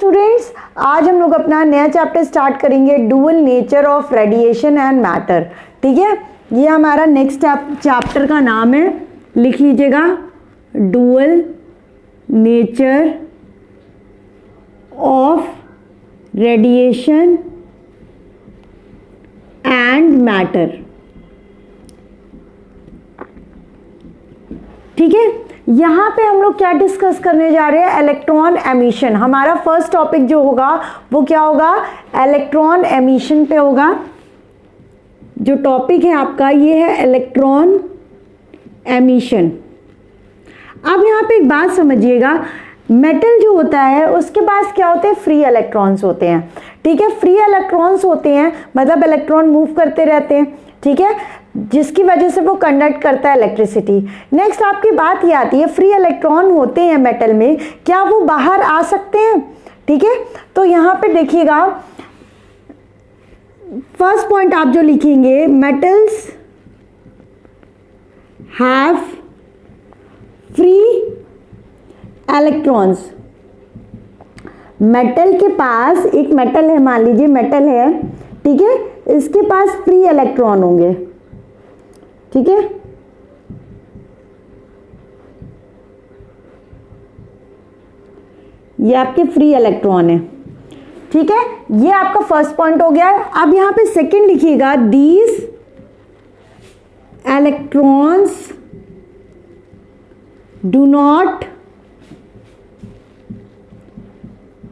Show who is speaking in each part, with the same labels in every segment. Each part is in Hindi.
Speaker 1: स्टूडेंट्स, आज हम लोग अपना नया चैप्टर स्टार्ट करेंगे, dual nature of radiation and matter. ठीक है, ये हमारा नेक्स्ट चैप्टर का नाम है, लिख लीजिएगा, dual nature of radiation and matter. ठीक है, यहाँ पे हम लोग क्या डिस्कस करने जा रहे हैं, इलेक्ट्रॉन एमिशन। हमारा फर्स्ट टॉपिक जो होगा वो क्या होगा, इलेक्ट्रॉन एमिशन पे होगा। जो टॉपिक है आपका ये है इलेक्ट्रॉन एमिशन। अब यहाँ पे एक बात समझिएगा, मेटल जो होता है उसके पास क्या होते हैं, फ्री इलेक्ट्रॉन्स होते हैं। ठीक है, फ्री इलेक्ट्रॉन्स होते हैं मतलब इलेक्ट्रॉन मूव करते रहते हैं। ठीक है, जिसकी वजह से वो कंडक्ट करता है इलेक्ट्रिसिटी। नेक्स्ट आपकी बात ये आती है, फ्री इलेक्ट्रॉन होते हैं मेटल में, क्या वो बाहर आ सकते हैं? ठीक है, तो यहाँ पे देखिएगा, फर्स्ट पॉइंट आप जो लिखेंगे, metals have free electrons. Metal के पास, एक मेटल है, मान लीजिए मेटल है, ठीक है, इसके पास फ्री इलेक्ट्रॉन होंगे। ठीक है, ये आपके फ्री इलेक्ट्रॉन है। ठीक है, ये आपका फर्स्ट पॉइंट हो गया। अब यहां पे सेकंड लिखिएगा, these electrons do not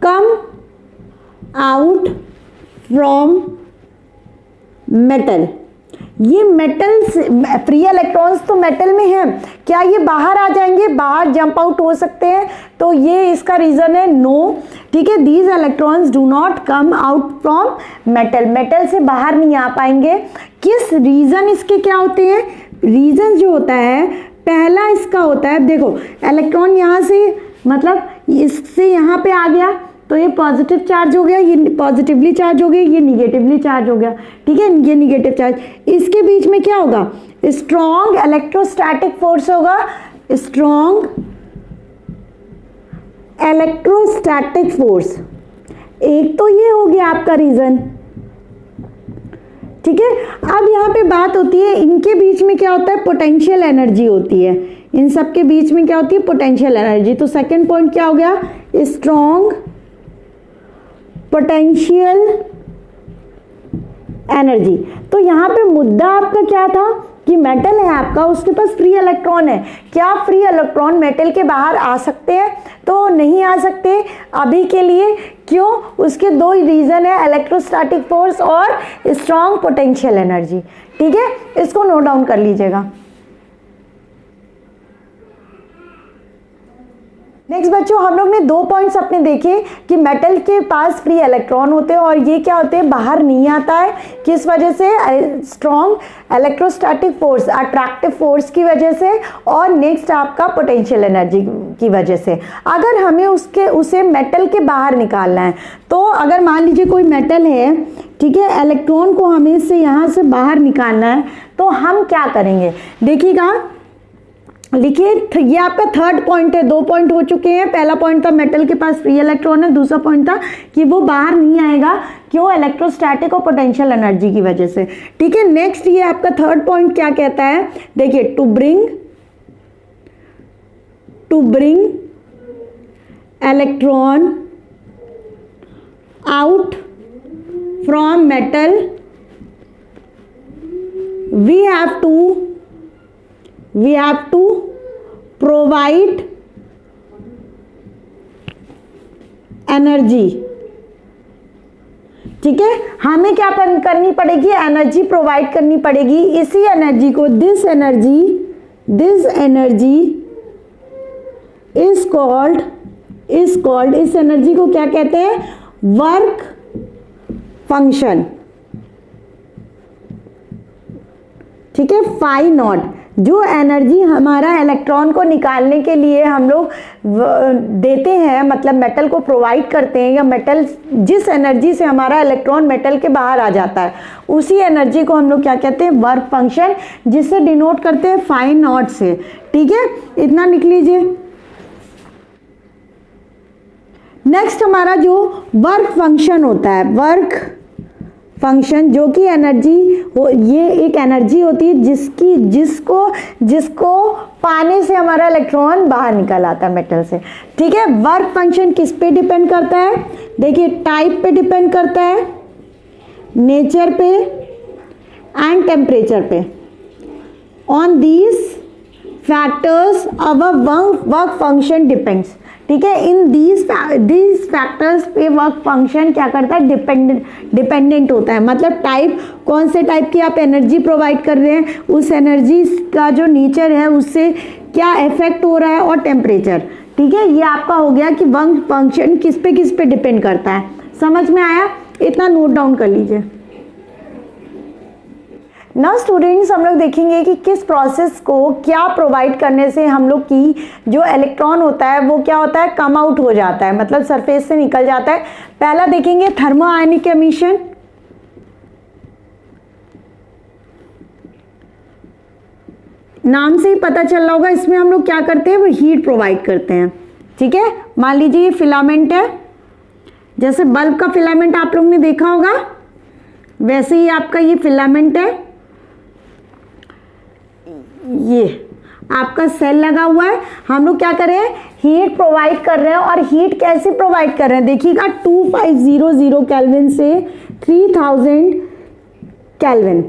Speaker 1: come out from metal. ये मेटल, फ्री इलेक्ट्रॉन्स तो मेटल में है, क्या ये बाहर आ जाएंगे, बाहर जंप आउट हो सकते हैं? तो ये इसका रीजन है नो। ठीक है, these electrons do not come out from metal. Metal से बाहर नहीं आ पाएंगे। किस रीजन इसके क्या होते हैं, रीजन जो होता है, पहला इसका होता है, देखो इलेक्ट्रॉन यहाँ से, मतलब इससे यहाँ पे आ गया तो ये पॉजिटिव चार्ज हो गया, ये पॉजिटिवली चार्ज हो गया, ये निगेटिवली चार्ज हो गया। ठीक है, ये निगेटिव चार्ज, इसके बीच में क्या होगा, स्ट्रॉन्ग इलेक्ट्रोस्टैटिक फोर्स होगा, स्ट्रॉन्ग इलेक्ट्रोस्टैटिक फोर्स। एक तो ये हो गया आपका रीजन। ठीक है, अब यहाँ पे बात होती है, इनके बीच में क्या होता है, पोटेंशियल एनर्जी होती है। इन सब के बीच में क्या होती है, पोटेंशियल एनर्जी। तो सेकंड पॉइंट क्या हो गया, स्ट्रॉन्ग पोटेंशियल एनर्जी। तो यहाँ पे मुद्दा आपका क्या था कि मेटल है आपका, उसके पास फ्री इलेक्ट्रॉन है। क्या फ्री इलेक्ट्रॉन मेटल के बाहर आ सकते हैं? तो नहीं आ सकते अभी के लिए। क्यों? उसके दो रीजन है, इलेक्ट्रोस्टैटिक फोर्स और स्ट्रॉन्ग पोटेंशियल एनर्जी। ठीक है, इसको नोट डाउन कर लीजिएगा। नेक्स्ट बच्चों, हम लोग ने दो पॉइंट्स अपने देखे कि मेटल के पास फ्री इलेक्ट्रॉन होते हैं और ये क्या होते हैं, बाहर नहीं आता है। किस वजह से? Strong electrostatic force, attractive force की वजह से, और नेक्स्ट आपका पोटेंशियल एनर्जी की वजह से। अगर हमें उसे मेटल के बाहर निकालना है, तो अगर मान लीजिए कोई मेटल है, ठीक है, इलेक्ट्रॉन को हमें इससे यहाँ से बाहर निकालना है, तो हम क्या करेंगे, देखिएगा, लिखिए, ये आपका थर्ड पॉइंट है। दो पॉइंट हो चुके हैं। पहला पॉइंट था मेटल के पास फ्री इलेक्ट्रॉन है, दूसरा पॉइंट था कि वो बाहर नहीं आएगा, क्यों, इलेक्ट्रोस्टैटिक और पोटेंशियल एनर्जी की वजह से। ठीक है, नेक्स्ट ये आपका थर्ड पॉइंट क्या कहता है, देखिए, to bring electron out from metal we have to provide energy। ठीक है, हमें क्या करनी पड़ेगी, एनर्जी प्रोवाइड करनी पड़ेगी। इसी एनर्जी को, दिस एनर्जी इज कॉल्ड, इस एनर्जी को क्या कहते हैं, वर्क फंक्शन। ठीक है, फाई नॉट। जो एनर्जी हमारा इलेक्ट्रॉन को निकालने के लिए हम लोग देते हैं, मतलब मेटल को प्रोवाइड करते हैं, या मेटल जिस एनर्जी से हमारा इलेक्ट्रॉन मेटल के बाहर आ जाता है, उसी एनर्जी को हम लोग क्या कहते हैं, वर्क फंक्शन, जिससे डिनोट करते हैं फाई नॉट से। ठीक है, इतना लिख लीजिए। नेक्स्ट हमारा जो वर्क फंक्शन होता है, वर्क फंक्शन जो कि एनर्जी हो, ये एक एनर्जी होती है जिसको पाने से हमारा इलेक्ट्रॉन बाहर निकल आता है मेटल से। ठीक है, वर्क फंक्शन किस पे डिपेंड करता है? देखिए टाइप पे डिपेंड करता है, नेचर पे एंड टेम्परेचर पे। On these factors our work function depends. ठीक है, इन दीज फैक्टर्स पे वर्क फंक्शन क्या करता है? डिपेंडेंट होता है। मतलब टाइप, कौन से टाइप की आप एनर्जी प्रोवाइड कर रहे हैं, उस एनर्जी का जो नेचर है उससे क्या इफेक्ट हो रहा है, और टेम्परेचर। ठीक है, ये आपका हो गया कि वर्क फंक्शन किस पे डिपेंड करता है। समझ में आया? इतना नोट डाउन कर लीजिए। नाउ स्टूडेंट्स, हम लोग देखेंगे कि किस प्रोसेस को क्या प्रोवाइड करने से हम लोग की जो इलेक्ट्रॉन होता है वो क्या होता है? कम आउट हो जाता है, मतलब सरफेस से निकल जाता है। पहला देखेंगे थर्मो आयनिक एमिशन। नाम से ही पता चल रहा होगा, इसमें हम लोग क्या करते हैं? वो हीट प्रोवाइड करते हैं। ठीक है, मान लीजिए ये फिलामेंट है, जैसे बल्ब का फिलामेंट आप लोग ने देखा होगा, वैसे ही आपका ये फिलामेंट है। ये आपका सेल लगा हुआ है, हम लोग क्या कर रहे हैं? हीट प्रोवाइड कर रहे हैं। और हीट कैसे प्रोवाइड कर रहे हैं? देखिएगा 2500 केल्विन से 3000 केल्विन।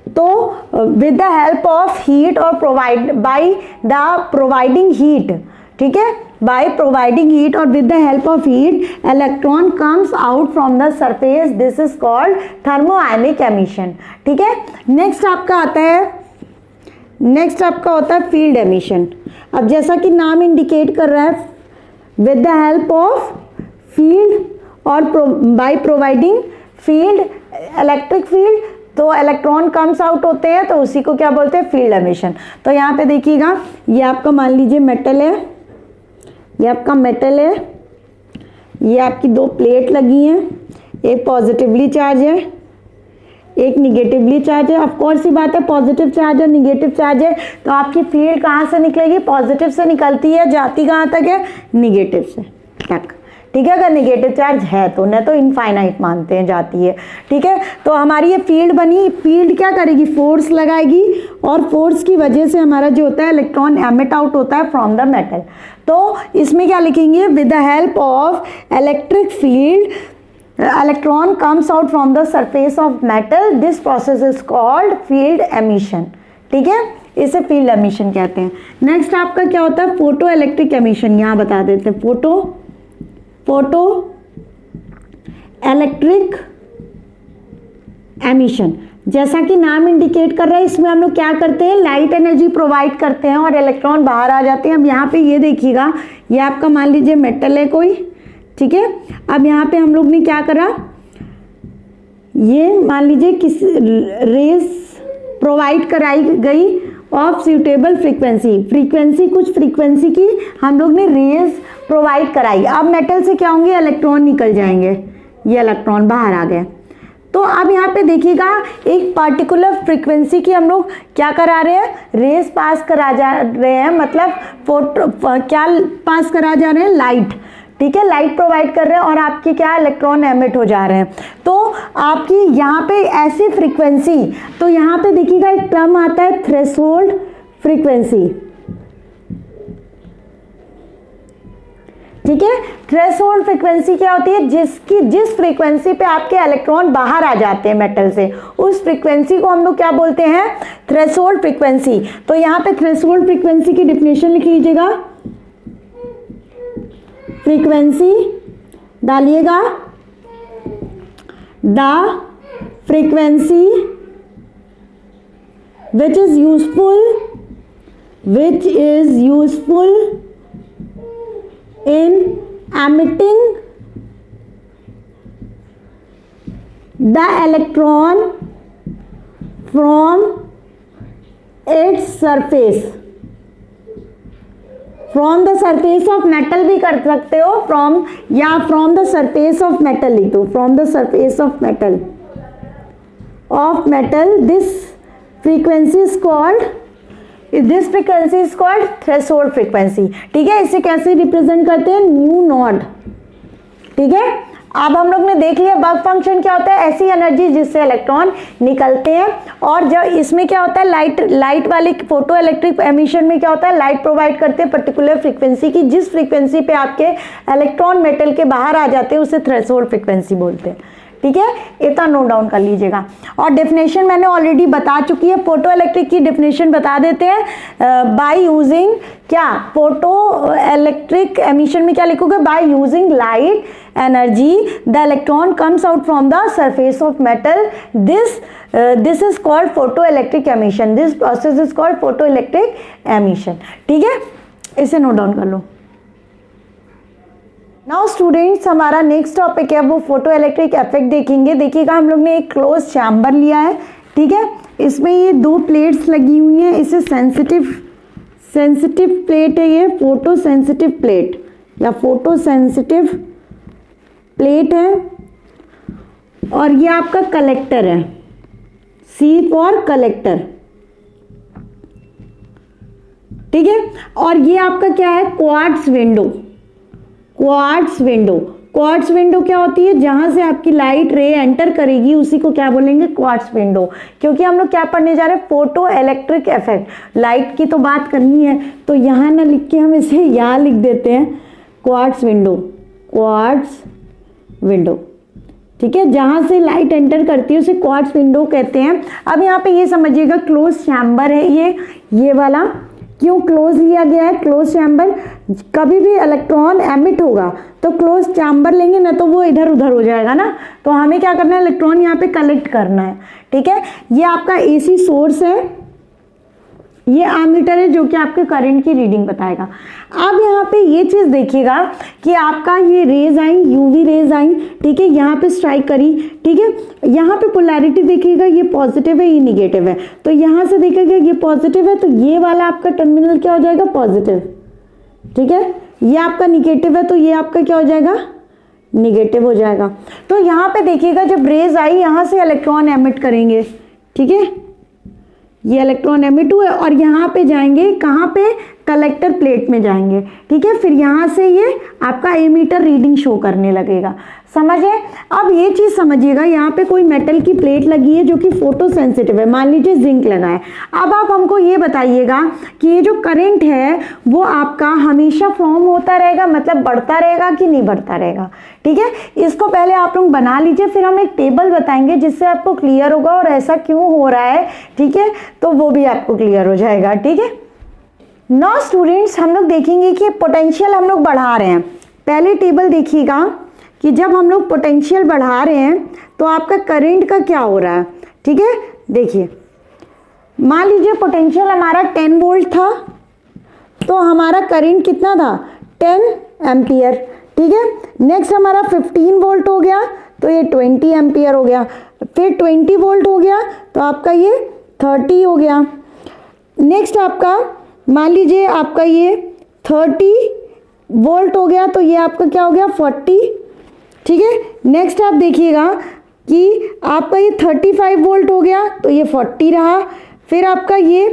Speaker 1: तो with the help of heat और बाय द प्रोवाइडिंग हीट, ठीक है, by providing heat or with the help of heat, electron comes out from the surface. This is called thermoionic emission. ठीक है, नेक्स्ट आपका होता है फील्ड एमिशन। अब जैसा कि नाम इंडिकेट कर रहा है, with the help of field और by providing field, electric field, तो इलेक्ट्रॉन कम्स आउट होते हैं, तो उसी को क्या बोलते हैं? Field emission. तो यहाँ पे देखिएगा, ये आपका मान लीजिए मेटल है, ये आपका मेटल है, ये आपकी दो प्लेट लगी हैं, एक पॉजिटिवली चार्ज है, एक निगेटिवली चार्ज है। ऑफ कोर्स ही बात है, पॉजिटिव चार्ज और निगेटिव चार्ज है, तो आपकी फील्ड कहाँ से निकलेगी? पॉजिटिव से निकलती है, जाती कहाँ तक है? निगेटिव से तक। ठीक है, अगर निगेटिव चार्ज है तो, न तो इनफाइनाइट मानते हैं, जाती है। ठीक है, तो हमारी ये फील्ड बनी, फील्ड क्या करेगी? फोर्स लगाएगी, और फोर्स की वजह से हमारा जो होता है इलेक्ट्रॉन एमिट आउट होता है फ्रॉम द मेटल। तो इसमें क्या लिखेंगे? With the help of electric field electron comes out from the surface of metal, this process is called field emission. ठीक है, इसे फील्ड एमिशन कहते हैं। नेक्स्ट आपका क्या होता है? Photo electric emission. यहाँ बता देते हैं, फोटो इलेक्ट्रिक एमिशन। जैसा कि नाम इंडिकेट कर रहा है, इसमें हम लोग क्या करते हैं? लाइट एनर्जी प्रोवाइड करते हैं और इलेक्ट्रॉन बाहर आ जाते हैं। अब यहाँ पे ये देखिएगा, ये आपका मान लीजिए मेटल है कोई, ठीक है। अब यहाँ पे हम लोग ने क्या करा, ये मान लीजिए किस रेस प्रोवाइड कराई गई ऑफ सूटेबल फ्रीक्वेंसी, कुछ फ्रीक्वेंसी की हम लोग ने रेज प्रोवाइड कराई। अब मेटल से क्या होंगे? इलेक्ट्रॉन निकल जाएंगे, ये इलेक्ट्रॉन बाहर आ गए। तो अब यहाँ पे देखिएगा, एक पर्टिकुलर फ्रीक्वेंसी की हम लोग क्या करा रहे हैं? रेस पास करा जा रहे हैं, मतलब क्या पास करा जा रहे हैं? लाइट। ठीक है, लाइट प्रोवाइड कर रहे हैं और आपके क्या इलेक्ट्रॉन एमिट हो जा रहे हैं। तो आपकी यहाँ पे ऐसी फ्रीक्वेंसी, तो यहाँ पे देखिएगा एक टर्म आता है थ्रेशोल्ड फ्रीक्वेंसी। ठीक है, थ्रेशोल्ड फ्रीक्वेंसी क्या होती है? जिस फ्रीक्वेंसी पे आपके इलेक्ट्रॉन बाहर आ जाते हैं मेटल से, उस फ्रीक्वेंसी को हम लोग क्या बोलते हैं? Threshold frequency. तो यहाँ पे थ्रेशोल्ड फ्रीक्वेंसी की डिफिनेशन लिख लीजिएगा। फ्रीक्वेंसी डालिएगा, the frequency which is useful in emitting the electron from its surface, from the surface of metal भी कर सकते हो, from या from the surface of metal लिख दो, from the surface of metal this frequency is called threshold frequency. ठीक है, इसे कैसे रिप्रेजेंट करते हैं? न्यू नॉट ठीक है, अब हम लोग ने देख लिया वर्क फंक्शन क्या होता है, ऐसी एनर्जी जिससे इलेक्ट्रॉन निकलते हैं। और जब इसमें क्या होता है, लाइट वाले फोटो इलेक्ट्रिक एमिशन में क्या होता है, लाइट प्रोवाइड करते हैं पर्टिकुलर फ्रीक्वेंसी की, जिस फ्रीक्वेंसी पे आपके इलेक्ट्रॉन मेटल के बाहर आ जाते हैं उसे थ्रेशोल्ड फ्रीक्वेंसी बोलते हैं। ठीक है, इतना नोट डाउन कर लीजिएगा। और डेफिनेशन मैंने ऑलरेडी बता चुकी है, फोटो इलेक्ट्रिक की डेफिनेशन बता देते हैं बाय यूजिंग क्या, फोटो इलेक्ट्रिक एमिशन में क्या लिखोगे, by using light energy the electron comes out from the surface of metal, this is called photo electric emission, this process is called photo electric emission. ठीक है, इसे नोट डाउन कर लो। नाउ स्टूडेंट्स, हमारा नेक्स्ट टॉपिक है वो फोटो इलेक्ट्रिक इफेक्ट देखेंगे। देखिएगा, हम लोग ने एक क्लोज चैम्बर लिया है, ठीक है, इसमें ये 2 प्लेट्स लगी हुई हैं, इसे सेंसिटिव प्लेट है, ये फोटो सेंसिटिव प्लेट या फोटो सेंसिटिव प्लेट है, और ये आपका कलेक्टर है, सी फॉर कलेक्टर। ठीक है, और ये आपका क्या है, क्वार्ट्ज विंडो। क्वार्ट्ज विंडो क्या होती है, जहां से आपकी लाइट रे एंटर करेगी उसी को क्या बोलेंगे, क्वार्ट्ज विंडो। क्योंकि हम लोग क्या पढ़ने जा रहे हैं, फोटो इलेक्ट्रिक इफेक्ट, लाइट की तो बात करनी है, तो यहां ना लिख के हम इसे यहां लिख देते हैं, क्वार्ट्ज विंडो। ठीक है, जहां से लाइट एंटर करती है उसे क्वार्ट्ज विंडो कहते हैं। अब यहाँ पे ये समझिएगा, क्लोज चैम्बर है ये वाला। क्यों क्लोज लिया गया है, क्लोज चैम्बर, कभी भी इलेक्ट्रॉन एमिट होगा तो क्लोज चैम्बर लेंगे ना, तो वो इधर उधर हो जाएगा ना, तो हमें क्या करना है, इलेक्ट्रॉन यहाँ पे कलेक्ट करना है। ठीक है, ये आपका एसी सोर्स है, ये एमीटर है जो कि आपके करंट की रीडिंग बताएगा। अब यहाँ पे ये चीज देखिएगा कि आपका ये रेज आई, यूवी रेज आई, ठीक है, यहाँ पे स्ट्राइक करी, ठीक है, यहाँ पे पोलैरिटी देखिएगा, ये पॉजिटिव है, ये निगेटिव है, तो यहाँ से देखिएगा ये पॉजिटिव है, तो ये वाला आपका टर्मिनल क्या हो जाएगा, पॉजिटिव। ठीक है, ये आपका निगेटिव है, तो ये आपका क्या हो जाएगा, निगेटिव हो जाएगा। तो यहाँ पे देखिएगा, जब रेज आई यहाँ से इलेक्ट्रॉन एमिट करेंगे, ठीक है, ये इलेक्ट्रॉन एमिट हुए और यहाँ पे जाएंगे, कहाँ पे, कलेक्टर प्लेट में जाएंगे। ठीक है, फिर यहाँ से ये आपका एमीटर रीडिंग शो करने लगेगा। समझे? अब ये चीज समझिएगा, यहाँ पे कोई मेटल की प्लेट लगी है जो कि फोटो सेंसिटिव है, मान लीजिए जिंक लगा है। अब आप हमको ये बताइएगा कि ये जो करंट है वो आपका हमेशा फॉर्म होता रहेगा, मतलब बढ़ता रहेगा कि नहीं बढ़ता रहेगा। ठीक है, इसको पहले आप लोग बना लीजिए, फिर हम एक टेबल बताएंगे जिससे आपको क्लियर होगा और ऐसा क्यों हो रहा है। ठीक है, तो वो भी आपको क्लियर हो जाएगा। ठीक है, नाउ स्टूडेंट्स, हम लोग देखेंगे कि पोटेंशियल हम लोग बढ़ा रहे हैं। पहले टेबल देखिएगा कि जब हम लोग पोटेंशियल बढ़ा रहे हैं तो आपका करंट का क्या हो रहा है। ठीक है, देखिए, मान लीजिए पोटेंशियल हमारा 10 वोल्ट था, तो हमारा करंट कितना था, 10 एम्पियर। ठीक है, नेक्स्ट हमारा 15 वोल्ट हो गया, तो ये 20 एम्पियर हो गया। फिर 20 वोल्ट हो गया तो आपका ये 30 हो गया। नेक्स्ट आपका मान लीजिए आपका ये 30 वोल्ट हो गया, तो ये आपका क्या हो गया, 40। ठीक है, नेक्स्ट आप देखिएगा कि आपका ये 35 वोल्ट हो गया, तो ये 40 रहा। फिर आपका ये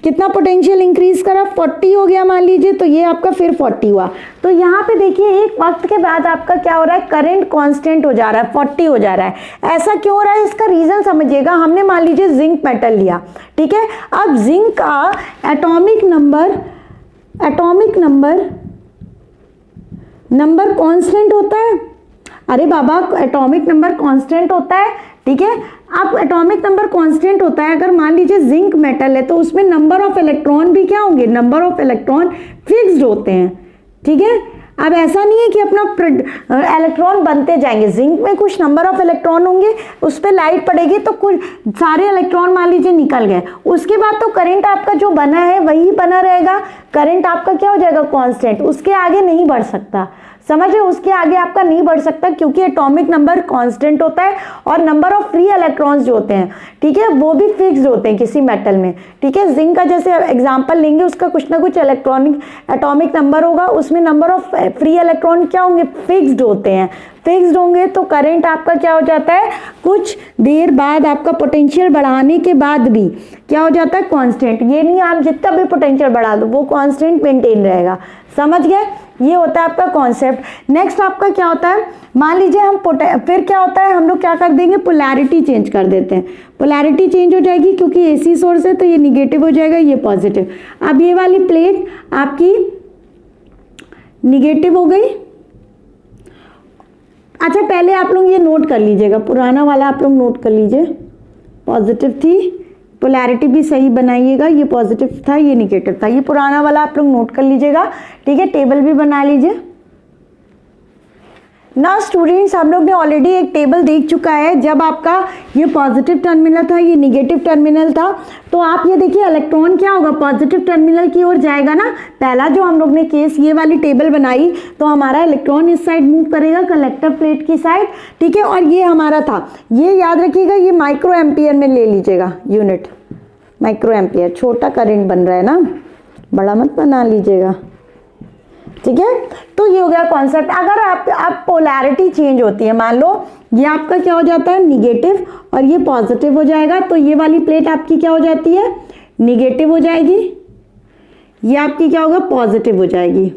Speaker 1: कितना पोटेंशियल इंक्रीज करा, 40 हो गया मान लीजिए, तो ये आपका फिर 40 हुआ। तो यहाँ पे देखिए एक वक्त के बाद आपका क्या हो रहा है, करंट कांस्टेंट हो जा रहा है, 40 हो जा रहा है। ऐसा क्यों हो रहा है, इसका रीजन समझिएगा। हमने मान लीजिए जिंक मेटल लिया, ठीक है, अब जिंक का एटॉमिक नंबर कांस्टेंट होता है। अरे बाबा, एटॉमिक नंबर कांस्टेंट होता है। ठीक है, अब एटॉमिक नंबर कांस्टेंट होता है, अगर मान लीजिए जिंक मेटल है तो उसमें नंबर ऑफ इलेक्ट्रॉन भी क्या होंगे, नंबर ऑफ इलेक्ट्रॉन फिक्स्ड होते हैं। ठीक है, अब ऐसा नहीं है कि अपना इलेक्ट्रॉन बनते जाएंगे, जिंक में कुछ नंबर ऑफ इलेक्ट्रॉन होंगे, उस पर लाइट पड़ेगी तो कुछ सारे इलेक्ट्रॉन मान लीजिए निकल गए, उसके बाद तो करंट आपका जो बना है वही बना रहेगा। करंट आपका क्या हो जाएगा, कांस्टेंट, उसके आगे नहीं बढ़ सकता। समझे, उसके आगे आपका नहीं बढ़ सकता क्योंकि एटॉमिक नंबर कांस्टेंट होता है और नंबर ऑफ फ्री इलेक्ट्रॉन्स जो होते हैं, ठीक है, वो भी फिक्स्ड होते हैं किसी मेटल में। ठीक है, जिंक का जैसे एग्जांपल लेंगे, उसका कुछ ना कुछ इलेक्ट्रॉनिक एटॉमिक नंबर होगा, उसमें नंबर ऑफ फ्री इलेक्ट्रॉन क्या होंगे, फिक्स्ड होते हैं। फिक्स्ड होंगे तो करंट आपका क्या हो जाता है, कुछ देर बाद आपका पोटेंशियल बढ़ाने के बाद भी क्या हो जाता है, कांस्टेंट। ये नहीं आप जितना भी पोटेंशियल बढ़ा दो वो कांस्टेंट मेंटेन रहेगा। समझ गए? ये होता है आपका कॉन्सेप्ट। नेक्स्ट आपका क्या होता है, मान लीजिए हम फिर क्या होता है, हम लोग क्या कर देंगे, पोलैरिटी चेंज कर देते हैं। पोलैरिटी चेंज हो जाएगी क्योंकि एसी सोर्स है तो ये निगेटिव हो जाएगा, ये पॉजिटिव। अब ये वाली प्लेट आपकी निगेटिव हो गई। अच्छा पहले आप लोग ये नोट कर लीजिएगा, पुराना वाला आप लोग नोट कर लीजिए, पॉजिटिव थी, पोलैरिटी भी सही बनाइएगा, ये पॉजिटिव था ये निगेटिव था, ये पुराना वाला आप लोग नोट कर लीजिएगा, ठीक है। टेबल भी बना लीजिए। ना स्टूडेंट्स, हम लोग ने ऑलरेडी एक टेबल देख चुका है, जब आपका ये पॉजिटिव टर्मिनल था ये निगेटिव टर्मिनल था, तो आप ये देखिए इलेक्ट्रॉन क्या होगा, पॉजिटिव टर्मिनल की ओर जाएगा ना। पहला जो हम लोग ने केस ये वाली टेबल बनाई तो हमारा इलेक्ट्रॉन इस साइड मूव करेगा कलेक्टर प्लेट की साइड, ठीक है। और ये हमारा था, ये याद रखिएगा, ये माइक्रो एम्पियर में ले लीजिएगा यूनिट, माइक्रो एम्पियर। छोटा करंट बन रहा है ना, बड़ा मत बना लीजिएगा, ठीक है। तो ये हो गया कॉन्सेप्ट। अगर आप पोलैरिटी चेंज होती है, मान लो ये आपका क्या हो जाता है, निगेटिव और ये पॉजिटिव हो जाएगा, तो ये वाली प्लेट आपकी क्या हो जाती है, निगेटिव हो जाएगी, ये आपकी क्या होगा, पॉजिटिव हो जाएगी।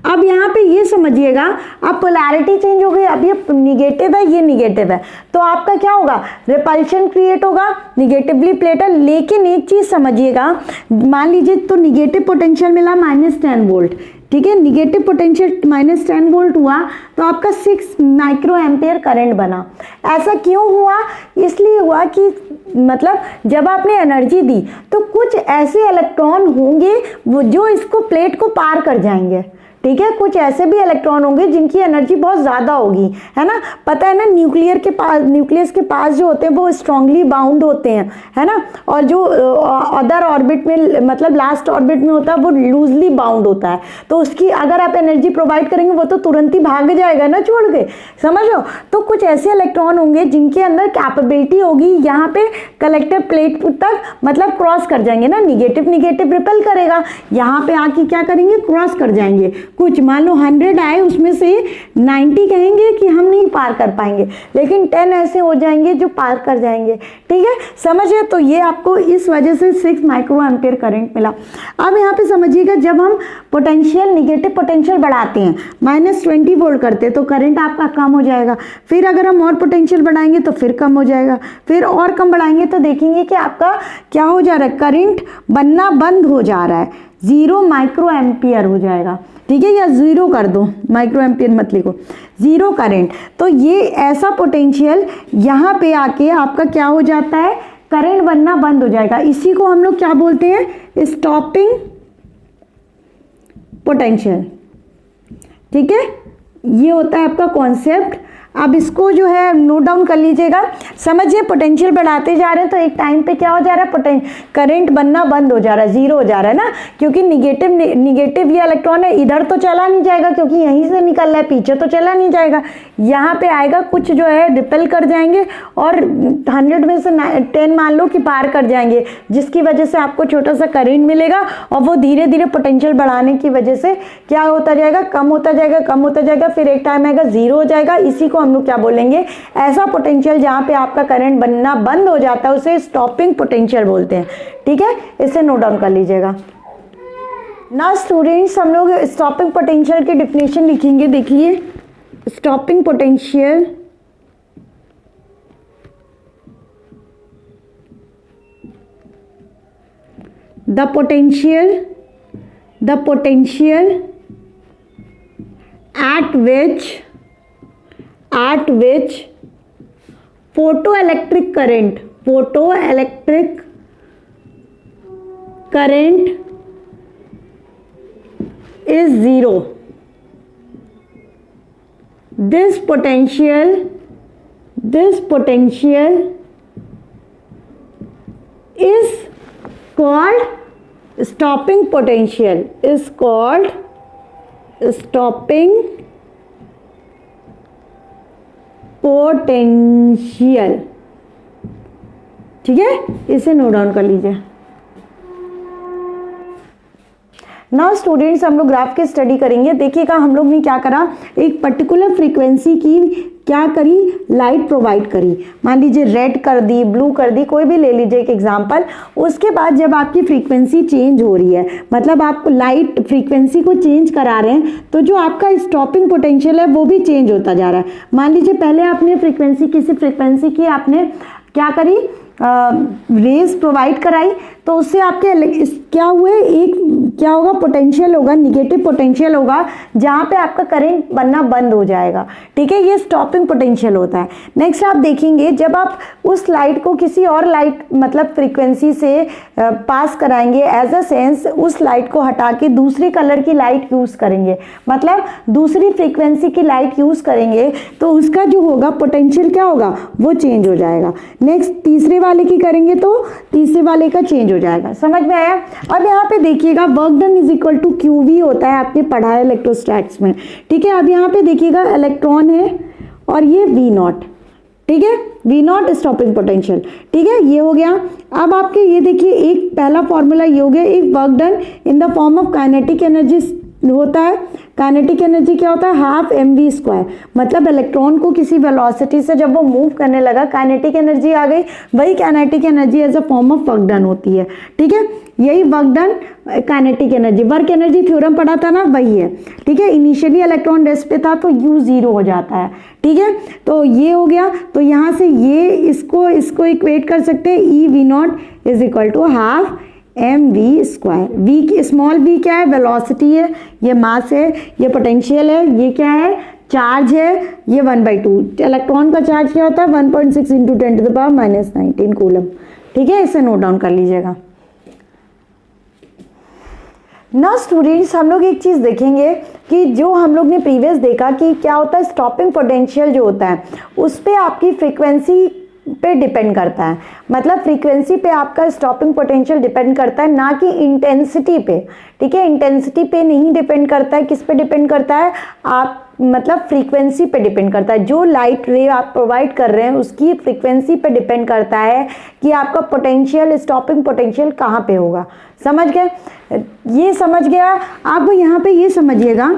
Speaker 1: अब यहाँ पे ये समझिएगा, अब पोलैरिटी चेंज हो गई, अब ये निगेटिव है ये निगेटिव है, तो आपका क्या होगा, रिपल्शन क्रिएट होगा, निगेटिवली प्लेट है। लेकिन एक चीज समझिएगा, मान लीजिए तो निगेटिव पोटेंशियल मिला -10 वोल्ट, ठीक है, निगेटिव पोटेंशियल -10 वोल्ट हुआ तो आपका 6 माइक्रो एम्पियर करंट बना। ऐसा क्यों हुआ, इसलिए हुआ कि मतलब जब आपने एनर्जी दी तो कुछ ऐसे इलेक्ट्रॉन होंगे वो जो इसको प्लेट को पार कर जाएंगे, ठीक है। कुछ ऐसे भी इलेक्ट्रॉन होंगे जिनकी एनर्जी बहुत ज़्यादा होगी, है ना। पता है ना, न्यूक्लियस के पास जो होते हैं वो स्ट्रांगली बाउंड होते हैं, है ना। और जो अदर ऑर्बिट में, मतलब लास्ट ऑर्बिट में होता है, वो लूजली बाउंड होता है। तो उसकी अगर आप एनर्जी प्रोवाइड करेंगे वो तो तुरंत ही भाग जाएगा ना छोड़ के, समझ लो। तो कुछ ऐसे इलेक्ट्रॉन होंगे जिनके अंदर कैपेबिलिटी होगी यहाँ पे कलेक्टर प्लेट तक मतलब क्रॉस कर जाएंगे ना, निगेटिव रिपेल करेगा, यहाँ पे आके क्या करेंगे, क्रॉस कर जाएंगे। कुछ मान लो 100 आए, उसमें से 90 कहेंगे कि हम नहीं पार कर पाएंगे, लेकिन 10 ऐसे हो जाएंगे जो पार कर जाएंगे, ठीक है, समझिए। तो ये आपको इस वजह से 6 माइक्रो एम्पियर करंट मिला। अब यहाँ पे समझिएगा, जब हम पोटेंशियल निगेटिव पोटेंशियल बढ़ाते हैं, -20 वोल्ट करते हैं, तो करंट आपका कम हो जाएगा। फिर अगर हम और पोटेंशियल बढ़ाएंगे तो फिर कम हो जाएगा, फिर और कम बढ़ाएंगे तो देखेंगे कि आपका क्या हो जा रहा है, करंट बनना बंद हो जा रहा है, 0 माइक्रो एम्पियर हो जाएगा, ठीक है। या 0 कर दो, माइक्रो एम्पियर मत लिखो, 0 करंट। तो ये ऐसा पोटेंशियल यहाँ पे आके आपका क्या हो जाता है, करंट बनना बंद हो जाएगा। इसी को हम लोग क्या बोलते हैं, स्टॉपिंग पोटेंशियल, ठीक है। ये होता है आपका कॉन्सेप्ट। अब इसको जो है नोट डाउन कर लीजिएगा, समझिए। पोटेंशियल बढ़ाते जा रहे हैं तो एक टाइम पे क्या हो जा रहा है, करंट बनना बंद हो जा रहा है, 0 हो जा रहा है ना, क्योंकि निगेटिव ये इलेक्ट्रॉन है, इधर तो चला नहीं जाएगा क्योंकि यहीं से निकल रहा है, पीछे तो चला नहीं जाएगा, यहाँ पे आएगा, कुछ जो है रिपेल कर जाएंगे और 100 में से 10 मान लो कि पार कर जाएंगे, जिसकी वजह से आपको छोटा सा करंट मिलेगा और वो धीरे धीरे पोटेंशियल बढ़ाने की वजह से क्या होता जाएगा, कम होता जाएगा, कम होता जाएगा, फिर एक टाइम आएगा 0 हो जाएगा। इसी को हम लोग क्या बोलेंगे, ऐसा पोटेंशियल जहां पे आपका करंट बनना बंद हो जाता है उसे स्टॉपिंग पोटेंशियल बोलते हैं, ठीक है। इसे नोट डाउन कर लीजिएगा ना स्टूडेंट्स। हम लोग स्टॉपिंग पोटेंशियल की डिफिनेशन लिखेंगे, देखिए। Stopping potential the potential at which photoelectric current is 0. This potential is called stopping potential, is called stopping potential, ठीक है। इसे नोट डाउन कर लीजिए नाउ स्टूडेंट्स हम लोग ग्राफ की स्टडी करेंगे। देखिएगा हम लोग ने क्या करा, एक पर्टिकुलर फ्रीक्वेंसी की क्या करी, लाइट प्रोवाइड करी। मान लीजिए रेड कर दी, ब्लू कर दी, कोई भी ले लीजिए एक एग्जांपल। उसके बाद जब आपकी फ्रीक्वेंसी चेंज हो रही है, मतलब आप लाइट फ्रीक्वेंसी को चेंज करा रहे हैं, तो जो आपका स्टॉपिंग पोटेंशियल है वो भी चेंज होता जा रहा है। मान लीजिए पहले आपने किसी फ्रीक्वेंसी की आपने क्या करी, रेज प्रोवाइड कराई, तो उससे आपके क्या हुए, एक क्या होगा, पोटेंशियल होगा, निगेटिव पोटेंशियल होगा, जहाँ पे आपका करंट बनना बंद हो जाएगा। ठीक है, ये स्टॉपिंग पोटेंशियल होता है। नेक्स्ट आप देखेंगे जब आप उस लाइट को किसी और लाइट मतलब फ्रीक्वेंसी से पास कराएंगे, एज अ सेंस उस लाइट को हटा के दूसरे कलर की लाइट यूज़ करेंगे, मतलब दूसरी फ्रीक्वेंसी की लाइट यूज़ करेंगे, तो उसका जो होगा पोटेंशियल क्या होगा, वो चेंज हो जाएगा। नेक्स्ट तीसरे वाले की करेंगे तो तीसरे वाले का चेंज हो जाएगा। समझ में आया? अब यहाँ पे देखिएगा work done is equal to QV होता है, आपने पढ़ा है इलेक्ट्रोस्टैट्स में। ठीक है, अब यहाँ पे देखिएगा इलेक्ट्रॉन है और ये V0, ठीक है, V0 स्टॉपिंग पोटेंशियल। ठीक है, ये हो गया। अब आपके ये देखिए एक पहला फॉर्मूला ये हो गया, एक work done in the form of kinetic energy होता है। काइनेटिक एनर्जी क्या होता है, हाफ mv², मतलब इलेक्ट्रॉन को किसी वेलोसिटी से जब वो मूव करने लगा, काइनेटिक एनर्जी आ गई, वही kinetic energy as a form of work done होती है। ठीक है, यही work done kinetic energy, work energy theorem पढ़ा था ना, वही है। ठीक है, इनिशियली इलेक्ट्रॉन रेस्ट पे था तो U 0 हो जाता है। ठीक है, तो ये हो गया, तो यहाँ से ये इसको इक्वेट कर सकते हैं, eV0 is equal to half mv²। v small v क्या है, वेलोसिटी है, ये मास है, ये पोटेंशियल है, ये क्या है, चार्ज है, ये 1/2। इलेक्ट्रॉन का चार्ज क्या होता है, 1.6 × 10⁻⁻19 कूलम। ठीक है, इसे नोट डाउन कर लीजिएगा। ना स्टूडेंट्स हम लोग एक चीज़ देखेंगे कि जो हम लोग ने प्रीवियस देखा कि क्या होता है, स्टॉपिंग पोटेंशियल जो होता है उस पर आपकी फ्रीक्वेंसी पे डिपेंड करता है, मतलब फ्रीक्वेंसी पे आपका स्टॉपिंग पोटेंशियल डिपेंड करता है, ना कि इंटेंसिटी पे। ठीक है, इंटेंसिटी पे नहीं डिपेंड करता है, किस पे डिपेंड करता है, आप मतलब फ्रीक्वेंसी पे डिपेंड करता है। जो लाइट रे आप प्रोवाइड कर रहे हैं उसकी फ्रीक्वेंसी पे डिपेंड करता है कि आपका पोटेंशियल, स्टॉपिंग पोटेंशियल कहाँ पे होगा। समझ गए? ये समझ गया। आप यहाँ पे ये समझिएगा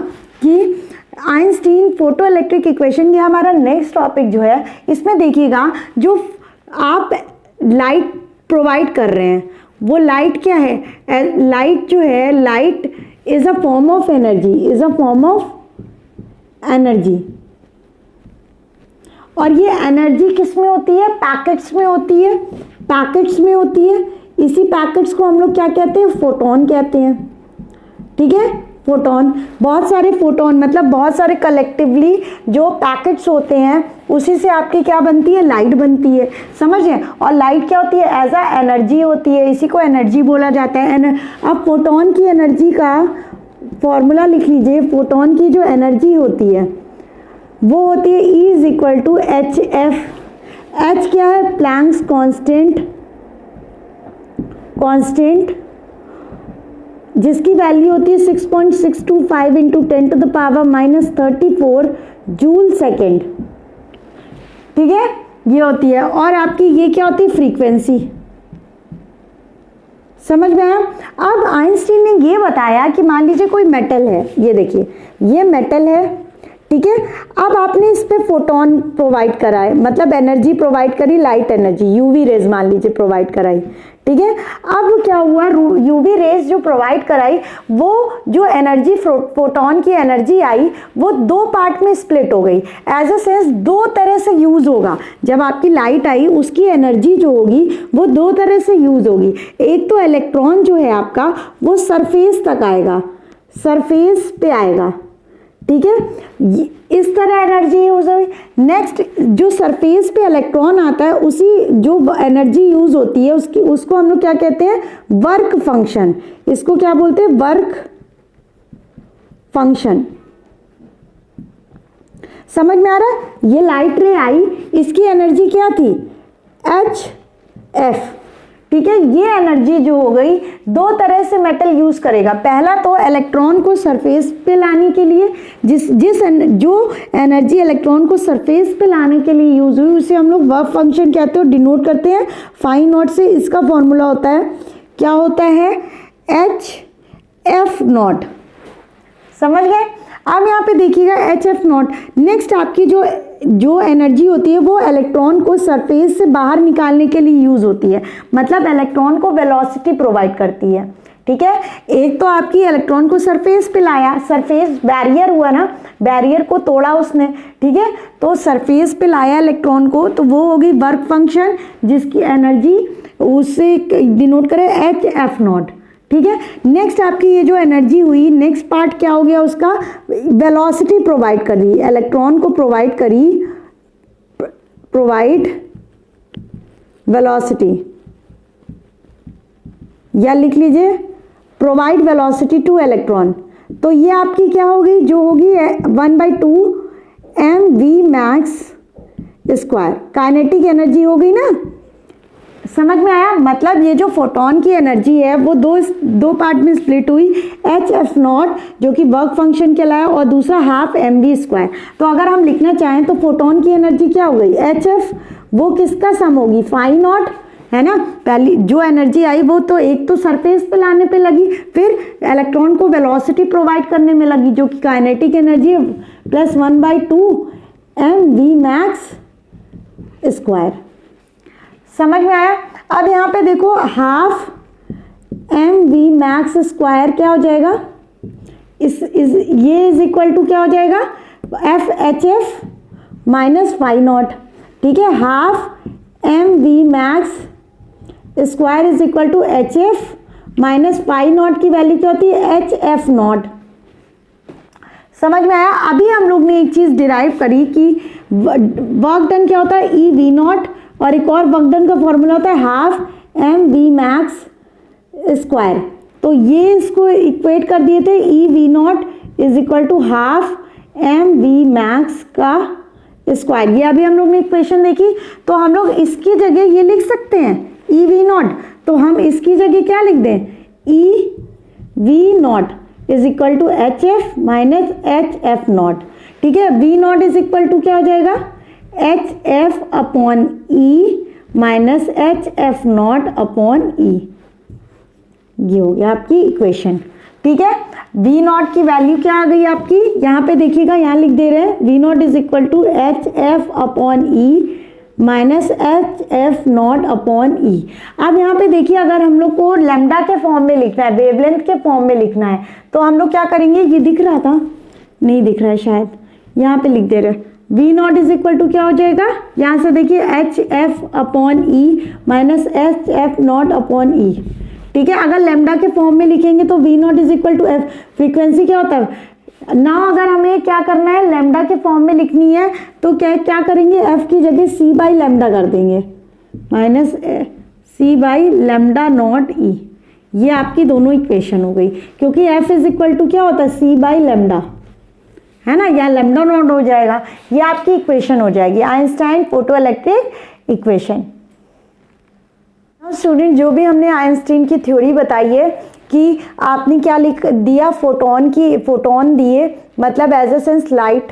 Speaker 1: कि आइंस्टीन फोटो इलेक्ट्रिक इक्वेशन, ये हमारा नेक्स्ट टॉपिक जो है, इसमें देखिएगा जो आप लाइट प्रोवाइड कर रहे हैं वो लाइट क्या है, लाइट जो है, light is a form of energy, is a form of energy. और ये एनर्जी किस में होती है, पैकेट्स में होती है, पैकेट्स में होती है। इसी पैकेट्स को हम लोग क्या कहते हैं, फोटोन कहते हैं। ठीक है, फोटोन, बहुत सारे फोटोन मतलब बहुत सारे कलेक्टिवली जो पैकेट्स होते हैं उसी से आपकी क्या बनती है, लाइट बनती है। समझे? और लाइट क्या होती है, एज अ एनर्जी होती है, इसी को एनर्जी बोला जाता है। अब फोटोन की एनर्जी का फॉर्मूला लिख लीजिए। फोटोन की जो एनर्जी होती है वो होती है E is equal to HF। H क्या है, प्लैंक्स कांस्टेंट, जिसकी वैल्यू होती है 6.625 × 10⁻⁻34 जूल सेकेंड। ठीक है, ये होती है। और आपकी ये क्या होती है, फ्रीक्वेंसी। समझ में आया? अब आइंस्टीन ने ये बताया कि मान लीजिए कोई मेटल है, ये देखिए ये मेटल है, ठीक है, अब आपने इस पे फोटोन प्रोवाइड कराए, मतलब एनर्जी प्रोवाइड करी, लाइट एनर्जी, यूवी रेज मान लीजिए प्रोवाइड कराई। ठीक है, अब क्या हुआ, यूवी रेज जो प्रोवाइड कराई, वो जो एनर्जी फोटोन की एनर्जी आई वो दो पार्ट में स्प्लिट हो गई, एज अ सेंस दो तरह से यूज होगा। जब आपकी लाइट आई उसकी एनर्जी जो होगी वो दो तरह से यूज होगी। एक तो इलेक्ट्रॉन जो है आपका वो सरफेस तक आएगा, सरफेस पे आएगा। ठीक है, इस तरह एनर्जी यूज हुई। नेक्स्ट जो सरफेस पे इलेक्ट्रॉन आता है उसी जो एनर्जी यूज होती है उसको हम लोग क्या कहते हैं, वर्क फंक्शन। इसको क्या बोलते हैं, वर्क फंक्शन। समझ में आ रहा है? ये लाइट रे आई, इसकी एनर्जी क्या थी, HF। ठीक है, ये एनर्जी जो हो गई, दो तरह से मेटल यूज करेगा। पहला तो इलेक्ट्रॉन को सरफेस पे लाने के लिए, जो एनर्जी इलेक्ट्रॉन को सरफेस पे लाने के लिए यूज हुई उसे हम लोग वर्क फंक्शन कहते हैं, डिनोट करते हैं फाई नॉट से। इसका फॉर्मूला होता है, क्या होता है, एफ नॉट। समझ गए? अब यहाँ पे देखिएगा एच एफ नॉट। नेक्स्ट आपकी जो एनर्जी होती है वो इलेक्ट्रॉन को सरफेस से बाहर निकालने के लिए यूज होती है, मतलब इलेक्ट्रॉन को वेलोसिटी प्रोवाइड करती है। ठीक है, एक तो आपकी इलेक्ट्रॉन को सरफेस पे लाया, सरफेस बैरियर हुआ ना, बैरियर को तोड़ा उसने। ठीक है, तो सरफेस पे लाया इलेक्ट्रॉन को, तो वो होगी वर्क फंक्शन जिसकी एनर्जी उससे डिनोट करे एच एफ नॉट। ठीक है, नेक्स्ट आपकी ये जो एनर्जी हुई, नेक्स्ट पार्ट क्या हो गया उसका, वेलोसिटी प्रोवाइड करी, इलेक्ट्रॉन को प्रोवाइड वेलोसिटी, या लिख लीजिए प्रोवाइड वेलोसिटी टू इलेक्ट्रॉन। तो ये आपकी क्या होगी, जो होगी 1/2 mv max square, kinetic energy हो गई ना। समझ में आया? मतलब ये जो फोटोन की एनर्जी है वो दो पार्ट में स्प्लिट हुई, एच एफ नॉट जो कि वर्क फंक्शन कहलाया और दूसरा हाफ mv स्क्वायर। तो अगर हम लिखना चाहें तो फोटोन की एनर्जी क्या हो गई, एच एफ, वो किसका सम होगी, फाई नॉट, है ना। पहली जो एनर्जी आई वो तो एक तो सरफेस पे लाने पे लगी, फिर इलेक्ट्रॉन को वेलोसिटी प्रोवाइड करने में लगी जो कि kinetic energy plus 1/2 mv max square. समझ में आया? अब यहाँ पे देखो हाफ mv मैक्स स्क्वायर क्या हो जाएगा, ये इज इक्वल टू क्या हो जाएगा, F H F minus phi naught. ठीक है, half mv max square is equal to H F minus phi naught की वैल्यू क्या होती है, एच एफ नॉट। समझ में आया? अभी हम लोग ने एक चीज डिराइव करी कि वर्क डन क्या होता है, ई वी नॉट, और एक और वर्क डन का फॉर्मूला होता है हाफ mv मैक्स स्क्वायर। तो ये इसको इक्वेट कर दिए थे, E V naught is equal to half mv max का स्क्वायर। ये अभी हम लोग ने इक्वेशन देखी, तो हम लोग इसकी जगह ये लिख सकते हैं ई वी नॉट, तो हम इसकी जगह क्या लिख दें, E V naught is equal to H F minus H F naught. ठीक है, V naught is equal to क्या हो जाएगा, H F upon E minus H F naught upon E. ये हो गया आपकी इक्वेशन। ठीक है, वी नॉट की वैल्यू क्या आ गई आपकी, यहाँ पे देखिएगा, यहाँ लिख दे रहे हैं V naught is equal to H F upon E minus H F naught upon E. अब यहाँ पे देखिए, अगर हम लोग को लैम्डा के फॉर्म में लिखना है, वेवलेंथ के फॉर्म में लिखना है, तो हम लोग क्या करेंगे, ये दिख रहा था, नहीं दिख रहा है शायद, यहाँ पे लिख दे रहे V naught is equal to क्या हो जाएगा, यहाँ से देखिए H F upon E minus H F naught upon E. ठीक है, अगर लैम्डा के फॉर्म में लिखेंगे तो V naught is equal to F, frequency क्या होता है ना, अगर हमें क्या करना है, लैम्डा के फॉर्म में लिखनी है तो क्या करेंगे, एफ की जगह सी बाई लैम्डा कर देंगे, minus C by lambda naught E. ये आपकी दोनों इक्वेशन हो गई, क्योंकि एफ इज इक्वल टू क्या होता है, सी बाई लैम्डा, है ना, या लैम्डा नॉट हो जाएगा। ये आपकी इक्वेशन हो जाएगी, Einstein photo electric equation. Student, जो भी हमने आइंस्टाइन की थ्योरी बताई है कि आपने क्या लिख दिया, फोटोन दिए, मतलब as a sense light.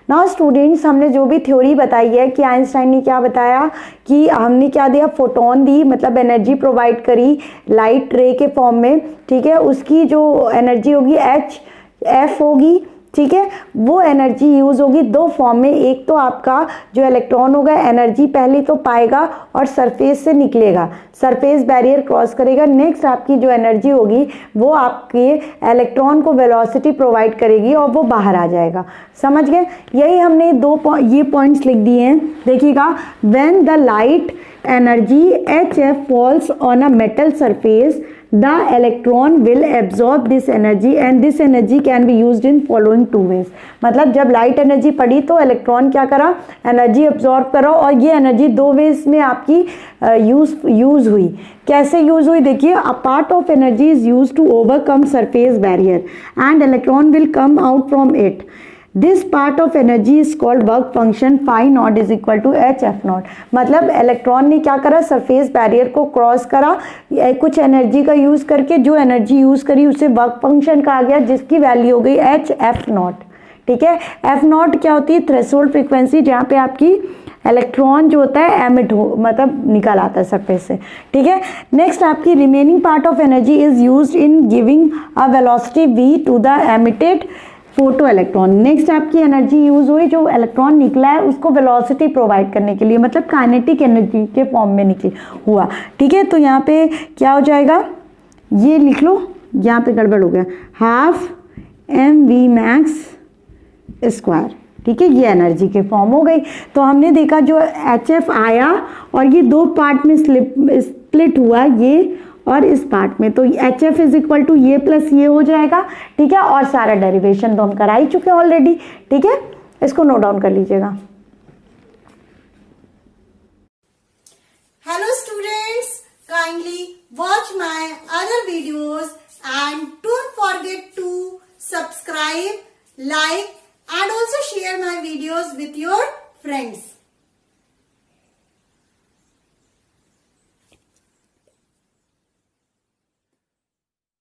Speaker 1: Now students, हमने जो भी थ्योरी बताई है कि आइंस्टाइन ने क्या बताया कि हमने क्या दिया, फोटोन दी, मतलब एनर्जी प्रोवाइड करी लाइट रे के फॉर्म में। ठीक है, उसकी जो एनर्जी होगी एच एफ होगी। ठीक है, वो एनर्जी यूज होगी दो फॉर्म में, एक तो आपका जो इलेक्ट्रॉन होगा एनर्जी पहले तो पाएगा और सरफेस से निकलेगा, सरफेस बैरियर क्रॉस करेगा। नेक्स्ट आपकी जो एनर्जी होगी वो आपके इलेक्ट्रॉन को वेलोसिटी प्रोवाइड करेगी और वो बाहर आ जाएगा। समझ गए? यही हमने ये पॉइंट्स लिख दिए हैं। देखिएगा, when the light energy HF falls on a metal surface, the electron will absorb this energy and this energy can be used in following two ways। मतलब जब लाइट एनर्जी पड़ी तो इलेक्ट्रॉन क्या करा, एनर्जी अब्जॉर्ब करा, और ये एनर्जी दो वेज में आपकी यूज हुई। कैसे यूज हुई, देखिए, a part of energy is use to overcome surface barrier and electron will come out from it. This part of energy is called work function phi naught is equal to H F naught. मतलब इलेक्ट्रॉन ने क्या करा, सरफेस बैरियर को क्रॉस करा कुछ एनर्जी का यूज करके, जो एनर्जी यूज करी उसे वर्क फंक्शन कहा गया, जिसकी वैल्यू हो गई एच एफ नॉट। ठीक है। एफ नॉट क्या होती है, थ्रेशोल्ड फ्रीक्वेंसी, जहाँ पे आपकी इलेक्ट्रॉन जो होता है एमिट हो, मतलब निकल आता है सरफेस से, ठीक है। नेक्स्ट आपकी remaining part of energy is used in giving a velocity v to the emitted photo electron. Next आपकी एनर्जी यूज हुई, जो इलेक्ट्रॉन निकला है उसको वेलोसिटी प्रोवाइड करने के लिए, मतलब काइनेटिक एनर्जी के फॉर्म में निकल हुआ, ठीक है। तो यहाँ पे क्या हो जाएगा, ये लिख लो, यहाँ पे गड़बड़ हो गया, हाफ mv मैक्स स्क्वायर, ठीक है, ये एनर्जी के फॉर्म हो गई। तो हमने देखा जो HF आया और ये दो पार्ट में स्प्लिट हुआ, ये और इस पार्ट में, तो HF इज इक्वल टू ये प्लस ये हो जाएगा, ठीक है। और सारा डेरिवेशन तो हम करा ही चुके हैं ऑलरेडी, ठीक है, इसको नोट डाउन कर लीजिएगा।
Speaker 2: Hello students, kindly watch my other videos and don't forget to subscribe, like and also share my videos with your friends.